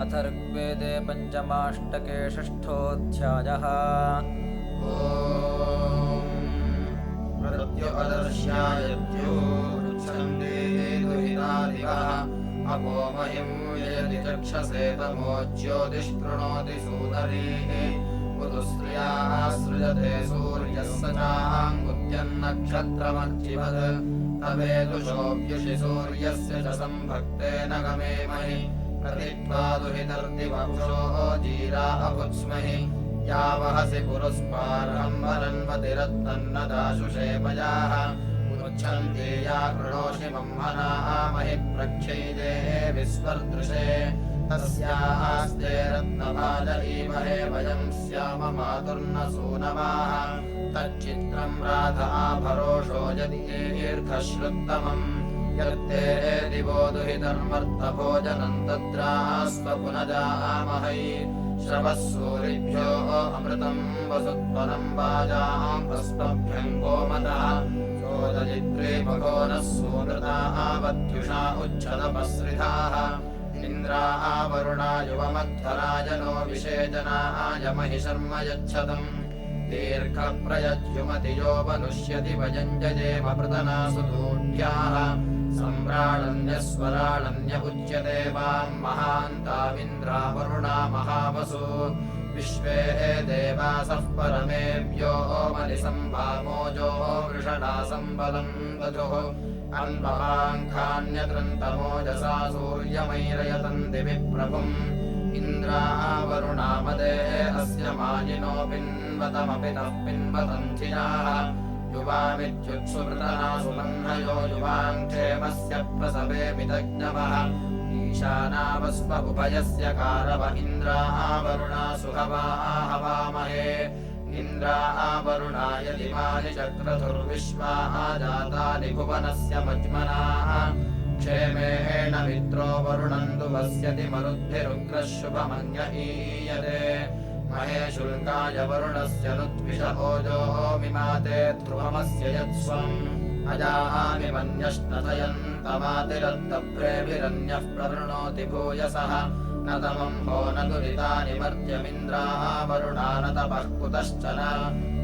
अथ ऋग्वेदे पञ्चमाष्टके षष्ठोऽध्यायः। प्रत्युपदर्श्यायत्युच्छन्दे दुहितादिवः अपोमहिं यदि चक्षसे तमो ज्योतिष्कृणोति सूदरीः पुतुश्रियाः सृजते सूर्यः स चाङ्गुत्यन्नक्षत्रमर्चिवत् तवेदुषोऽप्युषि सूर्यस्य च सम्भक्तेन गमेमहि प्रतित्वा दुहितर्दिवपुषो जीरा अपुत्स्महि यावहसि पुरुस्पार्हम् वरन्वतिरत्तन्नदाशुषे मयाः उच्छन्ति या कृणोषि मह्मनामहि प्रक्षैदे विस्वर्दृशे तस्यास्ते रत्नभाज ईमहे वयम् स्याम मातुर्न सूनवाः तच्चित्रम् राधा भरोषो यदीर्घश्रुत्तमम् यत्ते दिवो दुहितर्मर्तभोजनम् तद्रास्वपुनजामहै श्रवः सूरिभ्यो अमृतम् वसुत्वनम् वाजाम् अस्मभ्यम् गोमतः चोदयित्रे भगो नः सूनृतावत्युषा उच्छदपसृधाः इन्द्राः वरुणा युवमध्वराय नो विषेचनाय महि शर्म यच्छतम् दीर्घप्रयज्युमतियो वनुष्यति वयञ्जयेम पृतनासु दूढ्याः सम्राडन्यस्वराडन्य उच्यते वाम् महान्तामिन्द्रा वरुणा महावसु विश्वे देवासः परमेभ्यो मलिसम्भामोजो वृषणा सम्बलम् दधुः अन्ववाङ्खान्यत्रन्तमोजसा सूर्यमैरयतम् दिवि प्रभुम् इन्द्राः वरुणामदे अस्य मायिनो पिन्वतमपि नः पिन्वतम् धियाः युवामित्युत्सुवृतनासु मह्नयो युवाङ्क्षेमस्य प्रसवे विदग्नवः ईशानावस्व उभयस्य कारव इन्द्राः वरुणा सुहवाः हवामहे इन्द्राः वरुणाय दिवानि चक्रतुर्विश्वाः जातानि भुवनस्य मज्मनाः क्षेमेण मित्रो वरुणम् दुवस्यति मरुद्भिरुग्रः शुभमन्य ईयते महे शुल्काय वरुणस्य नुद्विष ओजो मिमाते ध्रुवमस्य यत्स्वम् अजामि मन्यष्टतयन्तमातिरत्तप्रेभिरन्यः प्रवृणोति भूयसः न तमम् हो न दुरितानि मर्त्यमिन्द्राः वरुणा न तपः कुतश्चन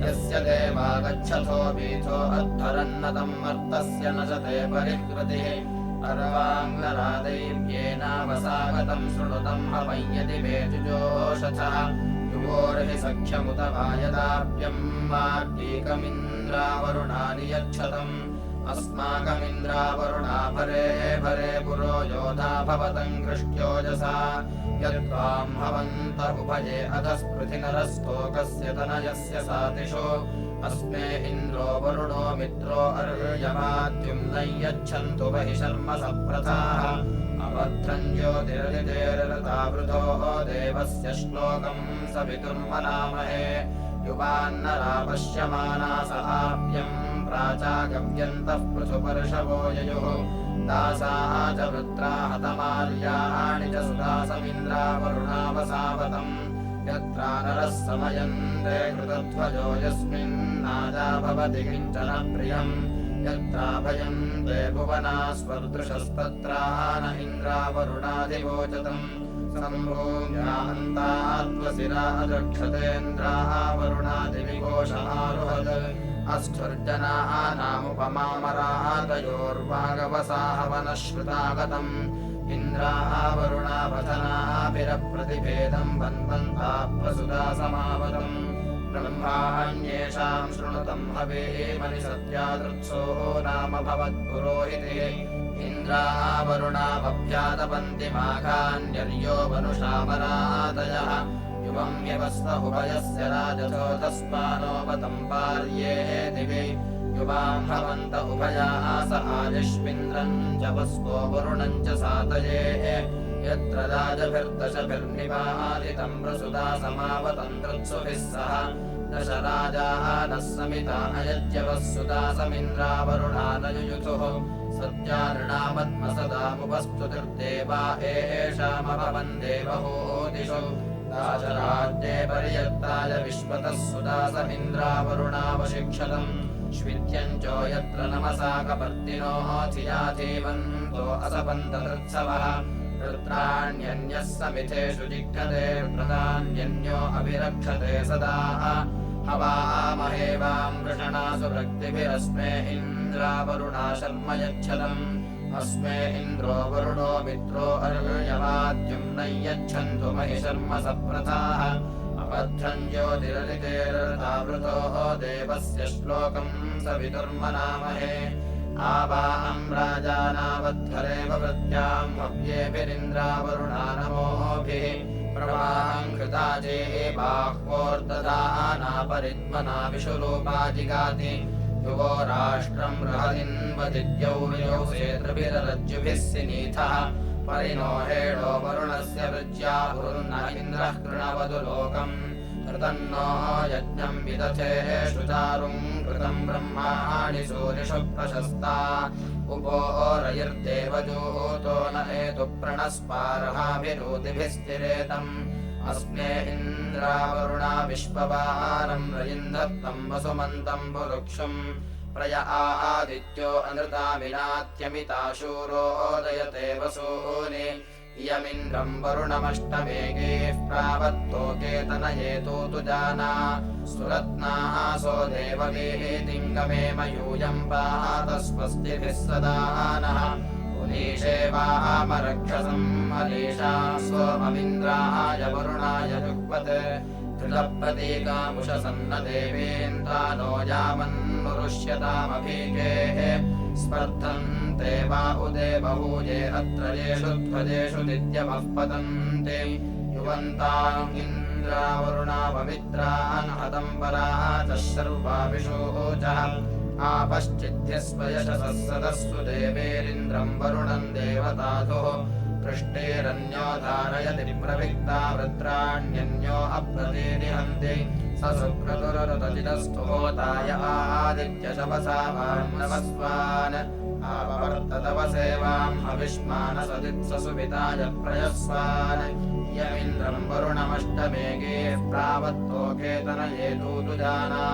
यस्य देवा गच्छथो वीथो अध्वरन्न तम् मर्तस्य न शते परिकृतिः अर्वाङ्गरादैव्येनावसागतम् शृणुतम् हवय्यति वेजुजोषथः युवोर्हि सख्यमुत वायदाप्यम् मार्गीकमिन्द्रावरुणानि यच्छतम् अस्माकमिन्द्रावरुणा भरे भरे पुरो योधा भवतम् कृष्ट्योजसा यद्वाम् हवन्त उभये अधस्पृथिनरस्तोकस्य तनयस्य सातिषो अस्मे इन्द्रो वरुणो मित्रो अर्यमाद्युम् न यच्छन्तु बहि शर्म सप्रथाः अभद्रम् ज्योतिरदितेरतावृतो देवस्य श्लोकम् सवितुर्मनामहे युवान्नरा पश्यमाना स आप्यम् प्राचागव्यन्तः पृथुपर्षवो ययुः दासाः च वृत्रा हतमार्याणि च सुदासमिन्द्रा वरुणावसावतम् यत्रा नरः समयन्ते कृतध्वजो यस्मिन्नादा भवति किञ्चन प्रियम् यत्रा भयन्ते भुवना स्वर्दृशस्तत्रा न इन्द्रा वरुणाधिवोचतम् सम्भूम्यान्तात्वशिरा अदक्षतेन्द्राः वरुणादिविघोषमारुहत् अस्थुर्जनानामुपमामरातयोर्वागवसाहवनश्रुतागतम् इन्द्राः वरुणावधनाभिरप्रतिभेदम् वन्वन्ता प्रसुता समावतम् ब्रह्माण्येषाम् शृणुतम् हवेमनि सत्यादृत्सो नाम भवत्पुरोहिते इन्द्राः वरुणावभ्यातपन्ति माघान्यर्यो वनुषामरातयः युवम् यवस्व उभयस्य राजथो तस्मानोपतम् पार्ये दिवि युवाम् भवन्त उभयाः स आयुष्मिन्द्रम् च वस्वो वरुणम् च सातये यत्र राजभिर्दशभिर्निपातितम् प्रसुता समावतम् तृत्सुभिः सह दश राजाः नः समिता अयज्यवः सुता समिन्द्रा वरुणा न युयुथुः सत्यार्णामत्मसदामुपस्तुतिर्देवा एषामभवन् देवहूतिषु दाशराज्ये पर्यत्ताय विश्वतः सुता समिन्द्रा वरुणावशिक्षतम् श्वित्यञ्चो यत्र नमसा कपर्दिनो धिया जीवन्तो असपन्तदृत्सवः वृत्राण्यन्यः समिथेषु जिघ्नते प्रदान्यन्यो अभिरक्षते सदा हवामहे वां वृषणासु भक्तिभिरस्मे इन्द्रावरुणा शर्म यच्छतम् अस्मे इन्द्रो वरुणो मित्रो अर्यवाद्युम्नै यच्छन्तु महि शर्म सप्रथाः अभद्रम् ज्योतिरलितेरतावृतो देवस्य श्लोकम् सवितुर्मनामहे आवाहम् राजानावध्वरेव वृत्याम् हव्येभिरिन्द्रावरुणा नमोभिः प्रवाहम् कृताजे बाह्वोर्ददानापरिद्मना विशुरूपा जिगाति युवो राष्ट्रम् बृहदिन्वदिद्यौ सेतृभिरज्जुभिः सिनीथः परिणो हेडो वरुणस्य वृज्या वरुण इन्द्रः कृणवतु लोकम् कृतन्नो यज्ञम् विदथे शुचारुम् कृतम् ब्रह्माणि सूरिषु प्रशस्ता उपो रयिर्देवजूतो न एतु प्रणस्पार्हाभिरूतिभिः स्थिरेतम् अस्मे इन्द्रावरुणा विश्ववारम् रयिन्धत्तम् वसुमन्तम् पुरुक्षुम् प्रय आदित्यो अनृतामिनात्यमिताशूरोदयते वसूनि इयमिन्द्रम् वरुणमष्टमेघेः प्रावत्तोकेतनयेतु तु जाना सुरत्नासो देववीतिङ्गमेम यूयम् पात स्वस्तिभिः सदा नः पुनीशे वामरक्षसम् अलीशा सोममिन्द्राय वरुणाय जुह्वत् त्रिलप्रतीकामुषसन्न देवेन्तानो यावन्नुरुष्यतामभीकेः स्पर्धन्ते वा उदे बहूये अत्र येषु ध्वजेषु नित्यमः पतन्ते युवन्ताम् इन्द्रावरुणा पवित्रान् हतम्बराः च शर्वाभिषोचः आपश्चिद्ध्यस्व यशसः सदस्सु देवेरिन्द्रम् वरुणम् देवताधुः पृष्टेरन्यो धारयति प्रविक्ता वृत्राण्यन्यो अप्रतीनिहन्ति स सुक्रतुररुतजितस्तु होताय आदित्यशवसा वान्नवस्वान् आपवर्ततव सेवाम् हविष्मानसदित्ससुविताय प्रयस्वान् यमिन्द्रम् वरुणमष्टमेघेः प्रावत्तोकेतनयेतु तु जाना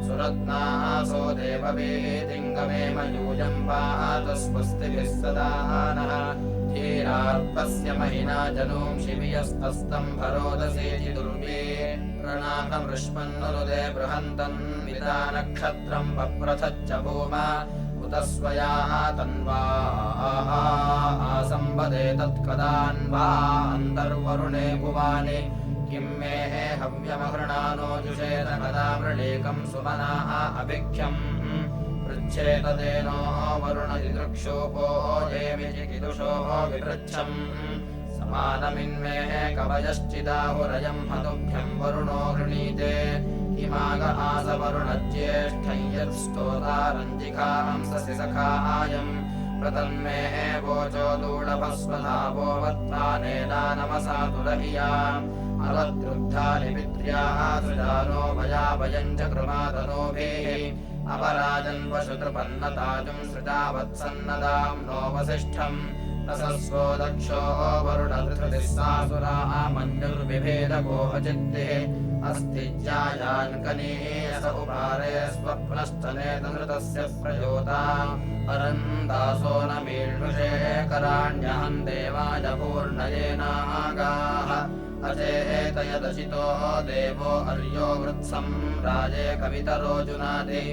सुरत्नासो देववीतिङ्गमेम यूयम् पात स्वस्तिभिः सदा नः धीरार्पस्य महिना जनूं शिवियस्तस्तम् भरोदसेचि दुर्वे प्रणाकमृष्मन्नुदे बृहन्तम् विदा नक्षत्रम् पप्रथच्च भूमा उत स्वया तन्वा आसम्बदे तत्कदान्वा अन्तर्वरुणे भुवानि किं मे हव्यमहृणानो जुषेत कदा मृळीकम् सुमनाः अभिख्यम् पृच्छेतदेनो वरुणदिदृक्षोपो येमि चिकिदुषो विपृच्छम् समानमिन्मे कवयश्चिदाहुरयम् हतुभ्यम् वरुणो गृणीते हिमाग आस वरुणज्येष्ठम् यत्स्तोतारञ्जिकांससि सखायम् प्रतन्मे वोचो दूढभस्वधावो वत्तानेदानमसातुरहियाम् अलद्रुद्धानि पित्र्याः सुजानो भयाभयम् च कृमातनोभिः अपराजन्वशुतृपन्नताजुम् सृजावत्सन्नदाम् नो वसिष्ठम् रसस्वो दक्षो वरुणधृतिः सासुराः मञ्जुर्विभेदको अचित्तिः अस्ति ज्यायान्कनीयस उपारे स्वप्नश्चनेतनृतस्य प्रयोता परन्दासो न मीळृषे कराण्यहम् देवाय पूर्णयेनागाः अचेतयदचितो देवो अर्यो वृत्सम् राजे कवितरोजुनादि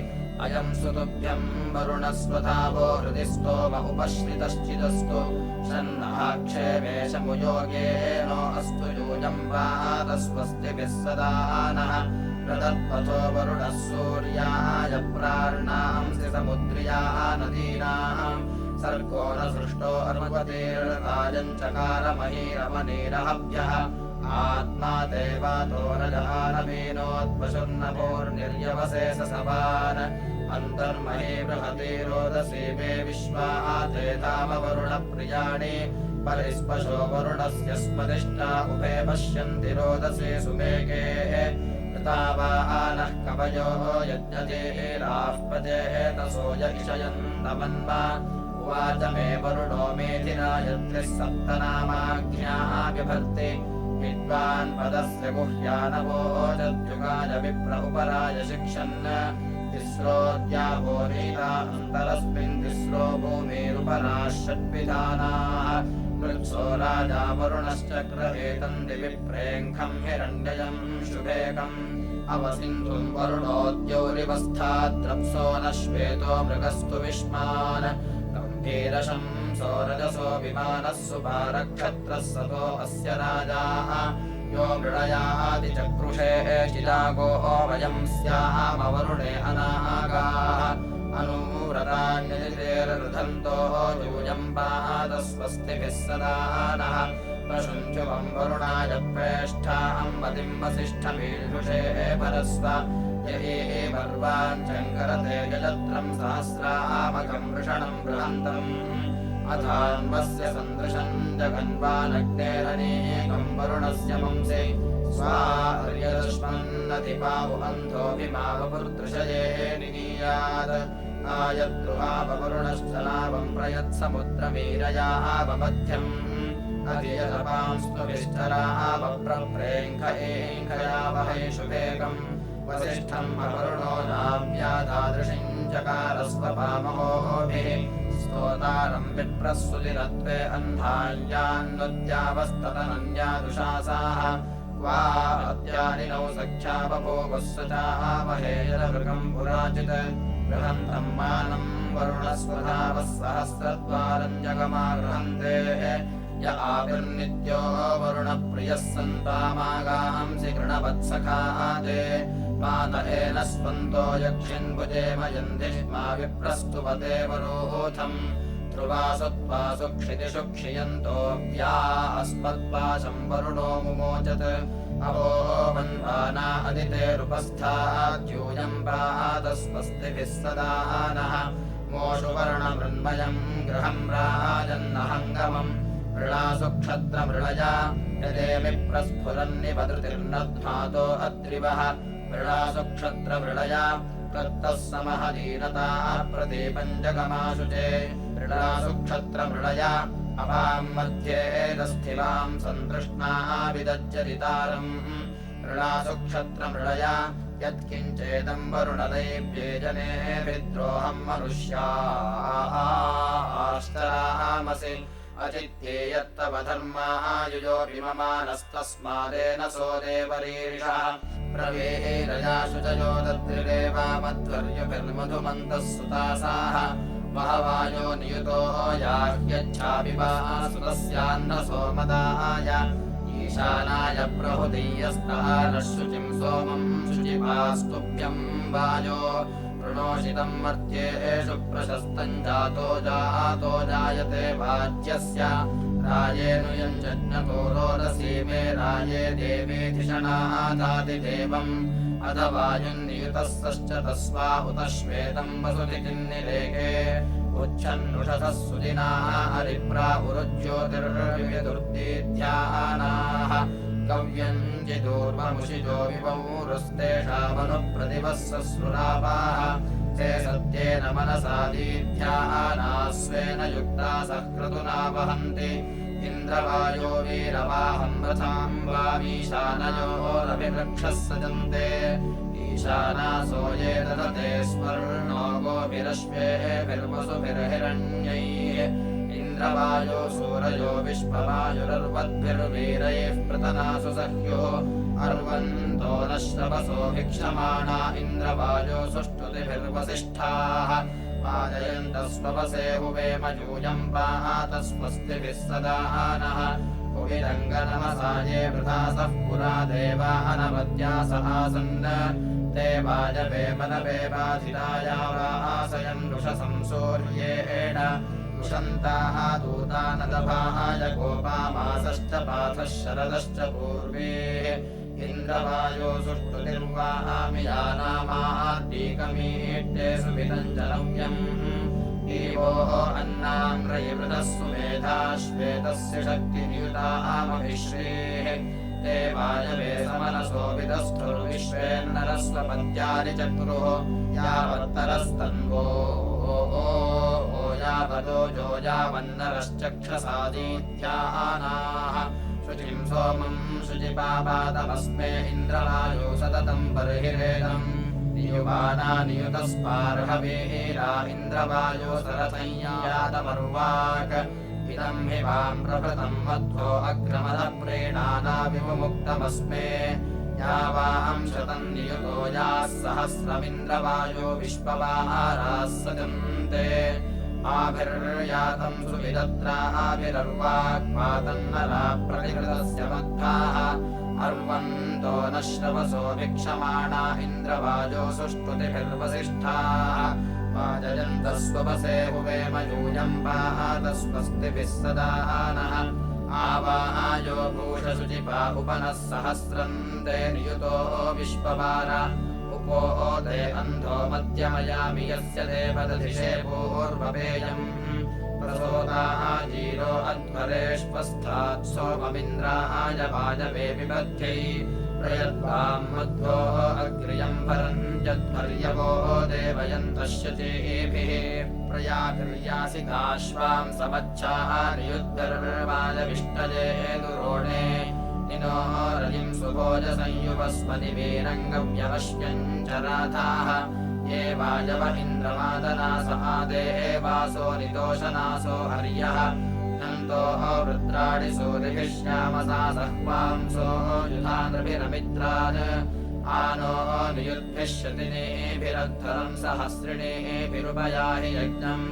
अयम् सुतुभ्यम् वरुणस्वधावो हृदि स्तोम उपश्रितश्चिदस्तु षण्णाक्षेमेशमुयोगेनो अस्तु यूयम् वात स्वस्तिभिः सदा नः प्रदत्पथो वरुणः सूर्याय प्रार्णांसि समुद्र्याः नदीनाम् सर्गो न सृष्टो अर्वतीर्णायम् चकारमहीरमनीरहभ्यः आत्मा देवातो न जहानमीनोद्वशुर्नभोर्निर्यवसे सभान् अन्तर्महे बृहती रोदसी मे विश्वाते धाम वरुणप्रियाणि परिस्पशो वरुणस्य स्मदिष्टा उभे पश्यन्ति रोदसी सुमेके कृतावानः कवयो यज्ञतेराः प्रजेतसो यक्षयन्तमन्वा उवाच मे वरुणो मेधिना यत्रिः सप्तनामाज्ञाः बिभर्ति विद्वान् पदस्य गुह्यानवो जद्युगाय विप्र उपराय शिक्षन् तिस्रोऽद्यापो नीता अन्तरस्मिन् तिस्रो भूमिरुपराः षड्विधानाः मृत्सो राजा वरुणश्चक्रवेदम् दिवि प्रेङ्खम् हिरण्ययम् शुभेकम् अवसिन्धुम् वरुणोद्यौरिवस्थाद्रप्सो न श्वेतो मृगस्तु विष्मान् गम्भीरशं सोरजसो विमानः सुपारक्षत्रः सतो अस्य राजाः यो मृळयादिचक्रुषे शिलागो वयम् स्यामवरुणे अनागाः अनूरतान्यजितेर्हन्तो यूयम् पादस्वस्तिभिः सदा नः प्रशुञ्चुवम् वरुणाय प्रेष्ठाम् मतिम् वसिष्ठमीषुषे परस्व य एवर्वाञ्चङ्करते यजत्रम् सहस्रामकम् वृषणम् बृहन्तम् अथान्वस्य सन्दृशम् जगन्वानग्नेरनेकम् वरुणस्य मंसे स्वार्यदुष्मन्नधिपावुहन्धोऽभिमावपुर्दृशये निनीयात् आयद्रुहावरुणश्चलावम् प्रयत्समुद्रवीरयावमध्यम् अधियतपांस्तुभिश्चरावप्रप्रेङ्ख एङ्खयावहै शुभेकम् वसिष्ठम् अवरुणो नाव्यादादृशिम् चकारस्वपामहोभिः स्तोतारम् विप्रस्सुदिनत्वे अन्धान्यान्नुद्यावस्ततनन्यादुषासाः वा अद्यानिनौ सख्या बभूवः सचामहे यदवृकम् पुराचित् बृहन्तम् मानम् वरुणस्वधावः सहस्रद्वारम् जगमागृहन्ते य आविर्नित्यो वरुणप्रियः सन्तामागांसि गृणवत्सखाते मातएन स्पन्दो यक्षिन्भुजेम यन्धिष्मा विप्रस्तुपते वरोथम् ध्रुवासुत्वासु क्षितिषु क्षियन्तोऽव्या अस्मत्पाशम् वरुणो मुमोचत् अवोवन्वाना अदितेरुपस्थाद्यूयम् पादस्वस्तिभिः सदा नः मोषु वर्णमृण्मयम् गृहम् राजन्नहङ्गमम् मृळासु क्षत्रमृळया यदेमि प्रस्फुरन्निपदृतिर्नध्मातो अद्रिवः मृळासु क्षत्रमृळया तत्तः समहदीनताः प्रदीपम् जगमाशुचे मृळासु क्षत्रमृळया अपाम् मध्ये दस्थिवाम् सन्तृष्णाः विदज्जरितारम् मृळासु क्षत्रमृळया यत्किञ्चेदम् वरुणदैव्ये जने विद्रोहम् मनुष्याश्चरामसि अचित्ये यत्तव धर्मायुजोऽभिममानस्तस्मादेन सो देवरीरिषः प्रवीरयाशु च यो दद्रिरेवामध्वर्युभिर्मधुमन्तः सुतासाः महवायो नियुतो याह्यच्छापिवासुतस्यान्न सोमदाय ईशानाय प्रहुदीयस्तः नः शुचिम् सोमम् शुचिपास्तुभ्यम् वायो प्रणोषितम् मर्त्येषु प्रशस्तम् जातो जायते वाच्यस्य रायेनुयम् जज्ञतो रोदसीमे राये देवीधिषणादातिदेवम् अथ वायुन्नियुतः सश्च तस्वा उत श्वेतम् वसुतिकिन्निरेके उच्छन्नुषधः सुदिनाः हरिप्राहुरुज्योतिर्विदुर्दीध्यानाः गव्यम् जिदूर्वमुषिजो विवौरुस्तेषामनुप्रतिभः सस्रुरापाः ते सत्येन मनसा दीध्यानाः स्वेन युक्ता सक्रतुना वहन्ति इन्द्रवायो वीरवाहम् रथाम् वामीशानयोरभिवृक्षः सजन्ते ईशानासो ये ददते स्वर्णो गोभिरश्वेभिर्वसुभिर्हिरण्यैः इन्द्रवायो सूरयो विश्ववायुरर्वद्भिर्वीरैः पृतनासु सख्युः अर्वन्तो न श्रवसो भिक्षमाणा इन्द्रवायो सुष्ठुतिभिर्वसिष्ठाः पादयन्तस्वपसे हुवेम यूयम् पातस्वस्तिभिः सदा नः कुविरङ्गनमसा ये वृथासः पुरा देवा अनवद्यास आसन् ते वाजवेमनवेवाधिराया वासयन् ऋषसं सूर्येण उषन्ताः दूतानदभाय गोपामासश्च पाथः शरदश्च पूर्वे इन्द्रवायो सुष्ठुतिर्वाहामि यानामाद्दीकमीड्ये सुविदञ्जनव्यम् एवोः अन्नाम्रयवृतः सुमेधा श्वेतस्य शक्तिनियुतामभिश्रेः ते वायवे समनसो विदस्थुर्विश्वेन्नरस्वपत्यानि चक्रुः यावत्तरस्तन्वो यावदोजो यावन्नरश्चक्षसादीत्यानाः शुचिम् सोमम् शुचिपापादमस्मे इन्द्रवायो सततम् बर्हिरेदम् युवाना नियुतस्पार्हवीरा इन्द्रवायो सरथय्यातमर्वाक् इदं हि वां प्रभृतं मध्वो अग्रमदः प्रेणाना विमुक्तमस्मे यावां शतं नियुतो याः सहस्रमिन्द्रवायो विश्ववाहाराः सजन्ते आभिर्यातं सुविदत्राभिरर्वाक्पातन्नरा प्रतिकृतस्य मध्वाः अर्वन्तो न श्रवसो भिक्षमाणा इन्द्रवाजो सुष्ठुतिभिर्वसिष्ठाः वाजयन्तः स्वपसे हुवेम यूयं पातस्वस्तिभिः सदा नः आवायो भूषशुचिपा उपनः सहस्रन्ते नियुतो विश्ववार उपोदे अन्धो मध्यमयामि यस्य देवदधिषे पूर्वपेयम् प्रसोदाजीरो अध्वरेष्वस्थात् सोममिन्द्राय वाजवे विबध्यै प्रयद्वां मध्वो अग्र्यं भरन् यद्भर्यवो देवयन्तश्यचेभिः प्रयाभिर्यासिताश्वां समच्छानियुद्धर्वाजविष्टजे दुरोणे निनो रजिं सुभोजसंयुवस्मति वीरङ्गव्यवश्यं च राधाः ये वाजव इन्द्रमादनास आदेवासो नितोषनासो हर्यः नन्दो रुद्राणि सूरिभिः श्यामसा सह्वांसो युधानृभिरमित्रान् आनो नियुद्भिः शतिनेभिरद्धरं सहस्रिणेभिरुपयाहि यज्ञम्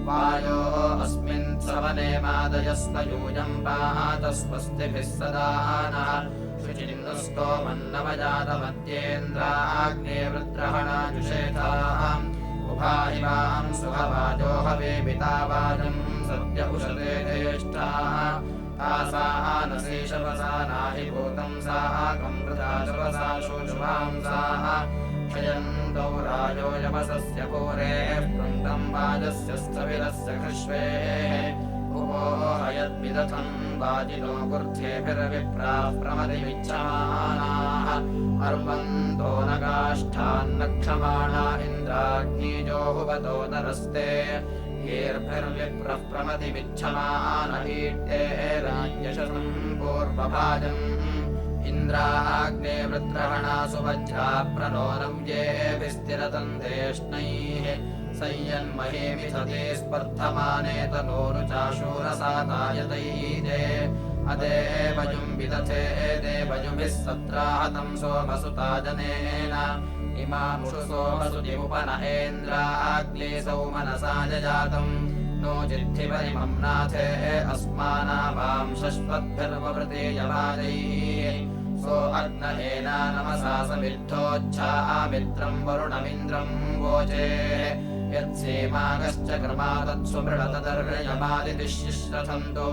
वायो अस्मिन् सवने मादयस्व यूयं पातस्वस्तिभिः सदा नः शुचिन्नुस्तो मन्नवजातमद्येन्द्राग्ने वृत्रहणाजुषेथाम् उभाहिवां सुभवाजो हवेमितावाजं सद्य उशते ज्येष्ठाः तासा नशेषवसा नाहि भूतं साकं वृथा शवसा शुशुभांसाः क्षयन्तौ राजो यवसस्य घोरेः वृन्दं वाजस्य स्थविरस्य कृष्वेः उपोहयद्विदथं वाजिनो गुर्थेभिर्विप्राः प्रमदिविच्छमानाः अर्वन्तो न काष्ठान्नक्षमाणा इन्द्राग्नीजो हुवतो नरस्ते हीर्भिर्विप्रः प्रमदिविच्छमान ईट्टे राज्यशतं पूर्वभाजम् इन्द्राग्ने वृत्रहणासु वज्रा प्रणोनव्येभिस्तिरतन्देष्णैः संयन्महेमिथते स्पर्धमाने तनोरुचाशूरसातायतैजे अदेवजुं विदथे देवजुभिः सत्राहतं सोमसुता जनेन इमामुषु सोमसुतिमुपन एन्द्राग्ने सौमनसा जजातम् नो जिद्धिपरिमं नाथे अस्मानावां शश्वद्भिर्ववृते यवादैः सो अग्नहेना नमसा समिद्धोच्छामित्रं वरुणमिन्द्रं वोचेः यत्सेमागश्च क्रमादत्सुमृळतदर्यमादितिशिश्रथन्तो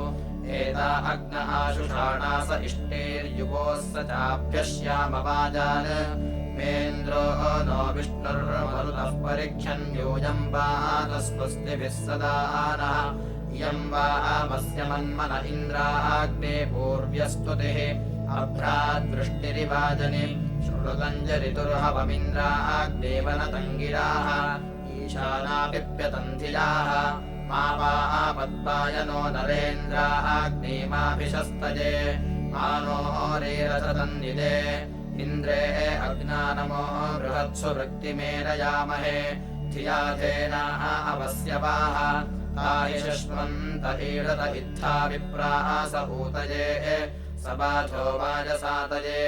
एता अग्न आशुषाणास इष्टेर्युगोः स चाभ्यश्यामवाजान् मेन्द्रो नो विष्णुर्मरुतः परिख्यन् यूयं पातस्वस्तिभिः सदा नः इयं वामस्य मन्मन इन्द्राग्ने पूर्व्यस्तुतिः अभ्राद्वृष्टिरिवाजनि शृणुतञ्जरितुर्हवमिन्द्राग्ने वनतङ्गिराः ईशानापिप्यतन्धियाः मा वापद्वाय नो नरेन्द्राग्नेमाभिशस्तये मानो रेरसतन्निदे इन्द्रे अग्नानमो बृहत्सु वृक्तिमेरयामहे धियाधेनाः अवस्यवाः ताहि शश्वन्त ईडत इत्था विप्रास ऊतये सबाधो वाजसातये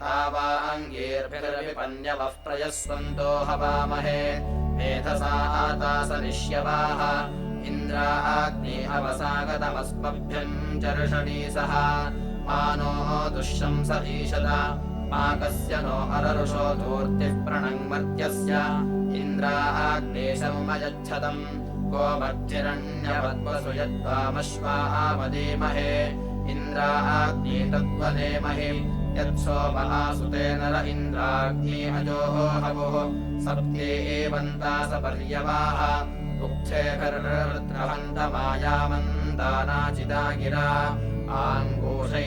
तावाङ्गीर्भिर्विपन्यवः प्रयस्वन्तो हवामहे मेधसा आतासनिष्यवाः इन्द्राग्ने अवसागतमस्मभ्यम् चर्षणीसः मानो दुःशंस ईशत माकस्य नो अररुषो धूर्तिः प्रणङ्मर्त्यस्य इन्द्राग्ने शर्मयच्छतम् गोमर्थिरण्यवद्वसु यद्वामश्वामदेमहे इन्द्राग्ने तद्वदेमहे यत्सोमहासुते नर इन्द्राग्ने अजोः हवुः सप्ते एवन्तासपर्यवाः उक्थेभिर्वृत्रहन्तमायामन्दानाचिता गिरा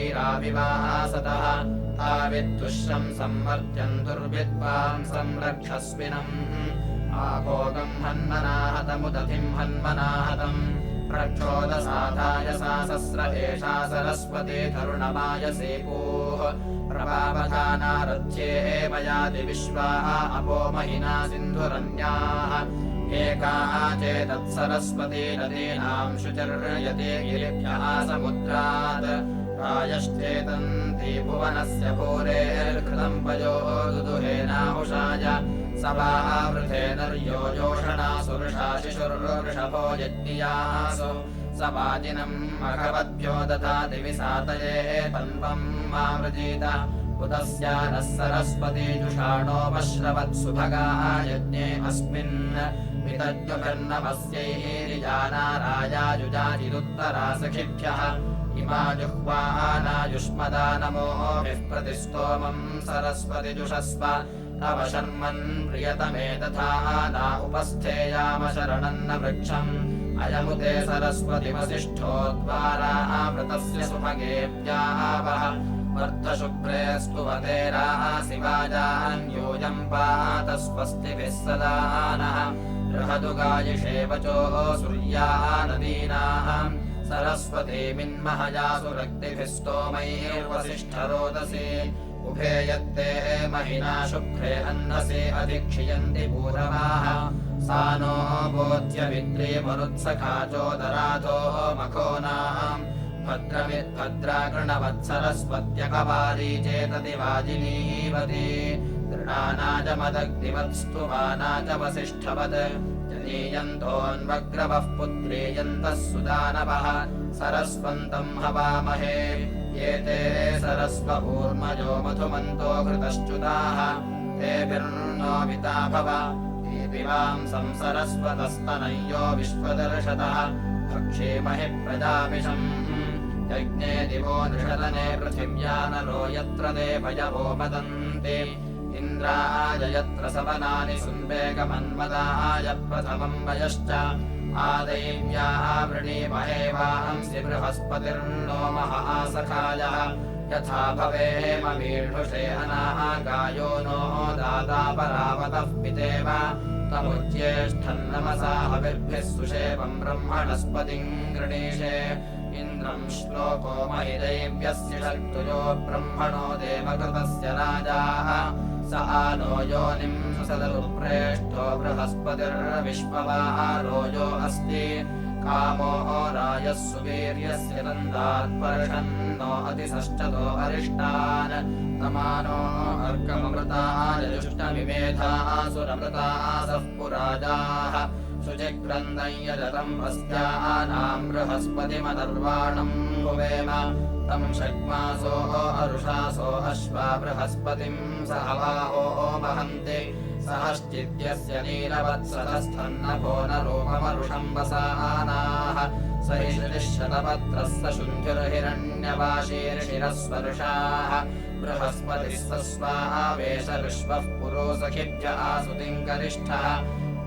आङ्गूषैराविवासतः ताविद्दुष्यं संवर्त्यं दुर्विद्वां संरक्षस्विनम् आभोगं हन्मनाहतमुदधिं हन्मनाहतम् प्रक्षोदसाधाय सा सस्र एषा सरस्वती तरुणमायसे पूः प्रभावधानारथ्ये मयाति विश्वाः अपो महिना सिन्धुरन्याः एका चेतत्सरस्वती नदीनां शुचिर्यते गिरिभ्यः समुद्रात् प्रायश्चेतन्ति भुवनस्य भूरेर्कृतं पयो दुदुहेनाहुषाय सवावृथेनर्यो जोषणासुरुषा शिशुर्वृषभो यज्ञियासु सवाजिनम् अघवद्भ्यो दधाति विसातये तन्वम् मामृजीत उदस्या नः सरस्वती जुषाणोपश्रवत्सुभगा यज्ञे अस्मिन् वितज्ञभिर्नमस्यैरिजानारायायुजाजिदुत्तरा सखिभ्यः इमा जुह्वानायुष्मदानमोभिः प्रतिस्तोमम् सरस्वति जुषस्व तव शर्मन् प्रियतमे तथा उपस्थेयाम शरणन्न वृक्षम् अयमुते सरस्वति वसिष्ठोद्वारावृतस्य सुभगेभ्यावः वर्धशुभ्रे स्तुवतेरासि वाजान्यूयम् पात स्वस्तिभिः सदा नः बृहदुगायिषे वचो सूर्या नदीनाम् सरस्वतीमिन्महयासु रक्तिभिः स्तोमैर्वसिष्ठरोदसी उभे यत्ते महिना शुभ्रे अन्नसे अधिक्षियन्ति पूरवाः सा नो बोध्यविद्रीमरुत्सखा चोदराधो मखोनाम् भद्राकृणवत्सरस्वत्यकवारी चेतति वाजिनीवती दृढानाजमदग्निवत्स्तुवाना च वसिष्ठवत् जनीयन्तोऽन्वग्रवः पुत्रीयन्तः सुदानवः सरस्वन्तम् हवामहे ये ते सरस्वपूर्मजो मधुमन्तो घृतश्च्युताः तेभिर्नो भव देवांसं सरस्वतस्तनय्यो विश्वदर्शतः भक्षेमहि प्रजापिशम् यज्ञे दिवो नृषदने पृथिव्या नरो यत्र देवयवो मदन्ति इन्द्राय यत्र सवनानि सुन्वेगमन्मदाय प्रथमं वयश्च आदैव्याः वृणीमहे वांसि बृहस्पतिर्नो महासखायः यथा भवेम मीढुषे अनागायो नो दाता परावतः पितेव तमुज्येष्ठन्नमसा हविर्भिः सुषेवम् ब्रह्मणस्पतिम् गृणीषे इन्द्रम् श्लोको महिदैव्यस्य शक्तुयो ब्रह्मणो देवकृतस्य राजाः स आनो योनिम् सदरुप्रेष्ठो बृहस्पतिर्विश्ववारो यो अस्ति कामो रायः सुवीर्यस्य नन्दात्पर्षन्नो अतिसश्चतो अरिष्टान् तमानो अर्कममृताय जुष्टमिमेधासुरमृतासः पुराजाः शुचिक्रन्दं यजतम् अस्यानाम् बृहस्पतिमनर्वाणम् भुवेम तं षड्मासो अरुषासो अश्वा बृहस्पतिम् सहवाहो वहन्ति सहश्चिद्यस्य नीलवत्सरस्थन्नभो न रूपमरुषम् वसानाः स हिषिशतपत्रस्य शुन्धिर्हिरण्यवाशीर्षिरस्वर्षाः बृहस्पतिः सस्वावेश विश्वः पुरो सखिभ्यः सुतिम् गरिष्ठः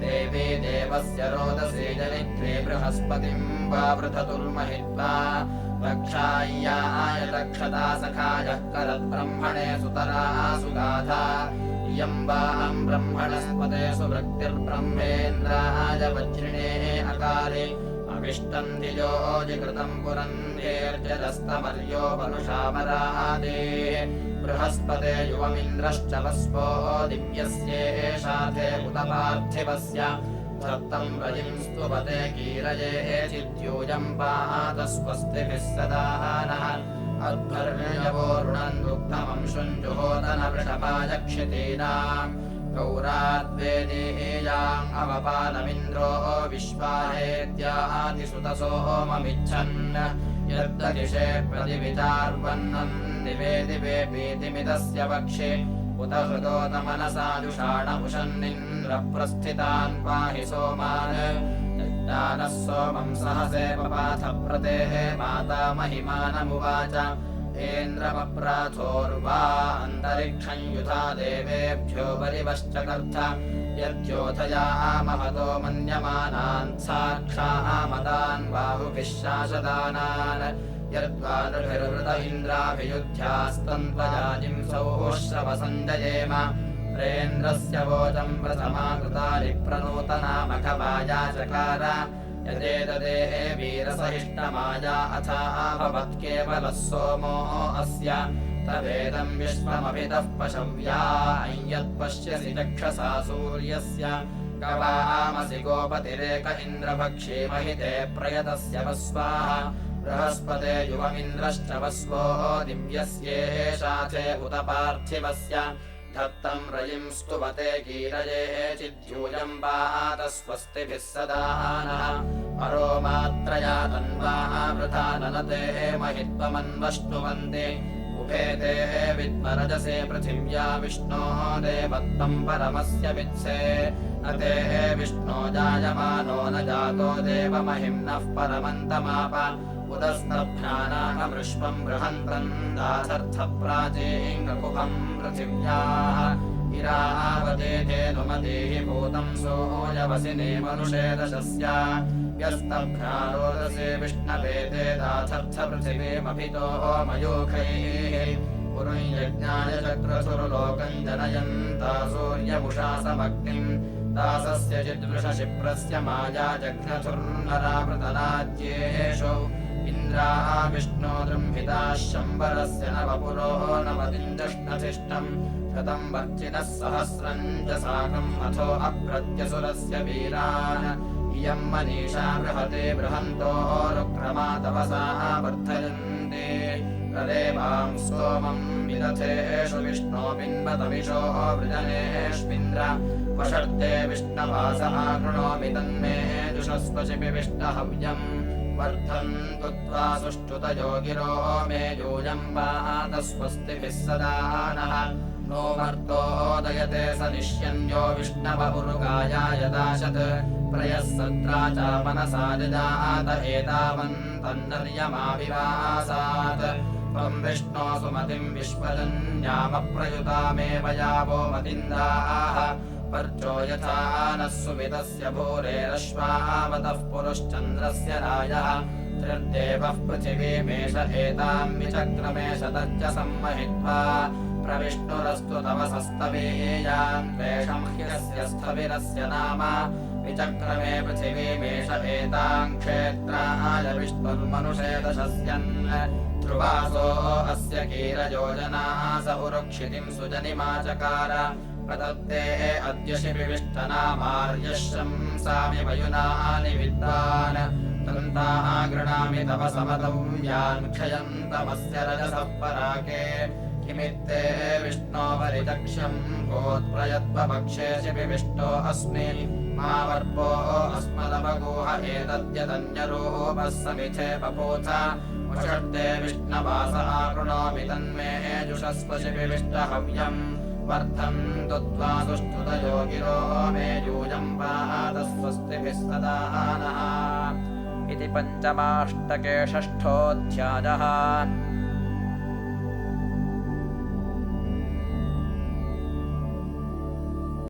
देवी देवस्य रोदसी जनित्रे बृहस्पतिम् वावृधतुर्महित्वा रक्षाय्याय रक्षता सखायः करद्ब्रह्मणे सुतरा सुगाधा इयम् वाहम् ब्रह्मणस्पते सुवृत्तिर्ब्रह्मेन्द्राय वज्रिणे अकारे अविष्टम् धियोजिकृतम् पुरन्धेर्जरस्तमर्यो वनुषामरादेः बृहस्पते युवमिन्द्रश्च वस्वो दिव्यस्येषाथे उत पार्थिवस्य धत्तम् रजिम् स्तुवते कीरये चिद्यूयम् पात स्वस्तिभिः सदा नः अध्वर्यवोरुणम् दुग्धमम् शुञ्जुहोदन वृषभायक्षितीनाम् गौराद्वेदीयाम् अवपानमिन्द्रो विश्वाहेत्यादिसुतसोममिच्छन् यद्ददिशे प्रतिविचार्वन्नम् दिवे दिवे पीतिमिदस्य वक्षे उत हृदोतमनसा जुषाणमुषन्निन्द्रप्रस्थितान् पाहि सोमान् यज्ञानः सोमम् सहसे पपाथ प्रतेः माता महिमानमुवाच एन्द्रमप्राथोर्वा अन्तरिक्षम् युधा देवेभ्यो परिवश्चकर्थ यद्योथया महतो मन्यमानान् साक्षामतान् बाहुभिः शासदानान् यद्वा नृभिर्वृत इन्द्राभियुध्यास्तन्त्वजाजिंसौः श्रवसञ्जयेम प्रेन्द्रस्य वोचम् प्रथमा कृतानि प्रनूतना मखवाया चकार यदेतदे वीरसहिष्णमाया अथा भवत्केवलः सोमो अस्य तवेदम् विश्वमभितः पशव्या यत्पश्यसि चक्षसा सूर्यस्य गवामसि गोपतिरेक इन्द्रभक्षे महिते प्रयतस्य वस्वाः बृहस्पते युवमिन्द्रश्च वस्वो दिव्यस्येषाथे उत पार्थिवस्य धत्तम् रयिम् स्तुवते कीरये चिद्यूयम् वात स्वस्तिभिः सदा नः परो मात्रया तन्वाः वृथा ननते महित्वमन्वष्टुवन्ति उभेते विद्मरजसे पृथिव्या विष्णोः देवत्वम् परमस्य वित्से न ते विष्णो जायमानो न जातो देवमहिम्नः परमन्तमाप उदस्तभ्यानामृष्वम् बृहन्तम् दासर्थप्राचीङ्गकुभम् पृथिव्याः इरावतेनुमतेः भूतम् सोऽयवसिने मनुषे दशस्य व्यस्तभ्रारोदसे विष्णवेते दासर्थपृथिवीमभितो मयूखैः पुरुञ्यज्ञाय चक्रसुरलोकम् जनयन्ता सूर्यमुषासमग्निम् दासस्य चिद्वृषशिप्रस्य माया जघ्नथुर्नरावृतनाद्येषु इन्द्राः विष्णो दृम्भिताः शम्बरस्य नवपुरो नवतिञ्जष्णशिष्टम् शतम् वर्चिनः सहस्रम् च साकम् अथो अप्रत्यसुरस्य वीरान् इयम् मनीषा बृहते बृहन्तो रुक्रमा तपसाः वर्धयन्ते प्रदेवाम् सोमम् विदथेषु विष्णो बिन्वतमिषो वृजनेष्विन्द्र वषर्ते विष्णवासः कृणोमि तन्मे जुषस्वशिपि विष्णहव्यम् वर्धन्तु त्वा सुष्ठुतयो गिरो मे यूयम् वात स्वस्तिभिः सदा नः नो मर्तोदयते स निष्यन्यो विष्णव उरुगायाय दाशत् प्रयः सत्रा च मनसा जजात एतावन्तन्नर्यमाविवासात् त्वम् विष्णो सुमतिम् विश्वजन्यामप्रयुतामेव यावो मतिन्दाः पर्चो यथा नः सुवितस्य भूरेरश्वावतः पुरुश्चन्द्रस्य रायः त्रिर्देवः पृथिवीमेष एताम् विचक्रमेष तच्च सम्महित्वा प्रविष्णुरस्तु तव सस्तवीयान् त्वेषम् ह्यस्य स्थविरस्य नाम विचक्रमे पृथिवीमेष एताम् क्षेत्राय विष्णुर्मनुषे दशस्यन् ध्रुवासो अस्य कीरयोजनाः स उरुक्षितिम् सुजनिमाचकार प्रदत्ते अद्य शिविविष्टनामार्यः शंसामि वयुनानि विद्वान् तन्ताः गृणामि तव समतव्यान् क्षयन्तमस्य रजसः पराके किमित्ते विष्णो परिदक्ष्यम् गोत्प्रयत्वपक्षे शिविविष्टो अस्मि मा वर्पो अस्मदवगूह एतद्यदन्यरूपः समिथे पपूथ वषट्ते विष्णवासः कृणोमि तन्मे जुषस्व शिविविष्टहव्यम् वर्धन्तु त्वा सुष्ठुतयो गिरो मे यूयम् वात स्वस्तिभिः सदा नः इति पञ्चमाष्टके षष्ठोऽध्यायः।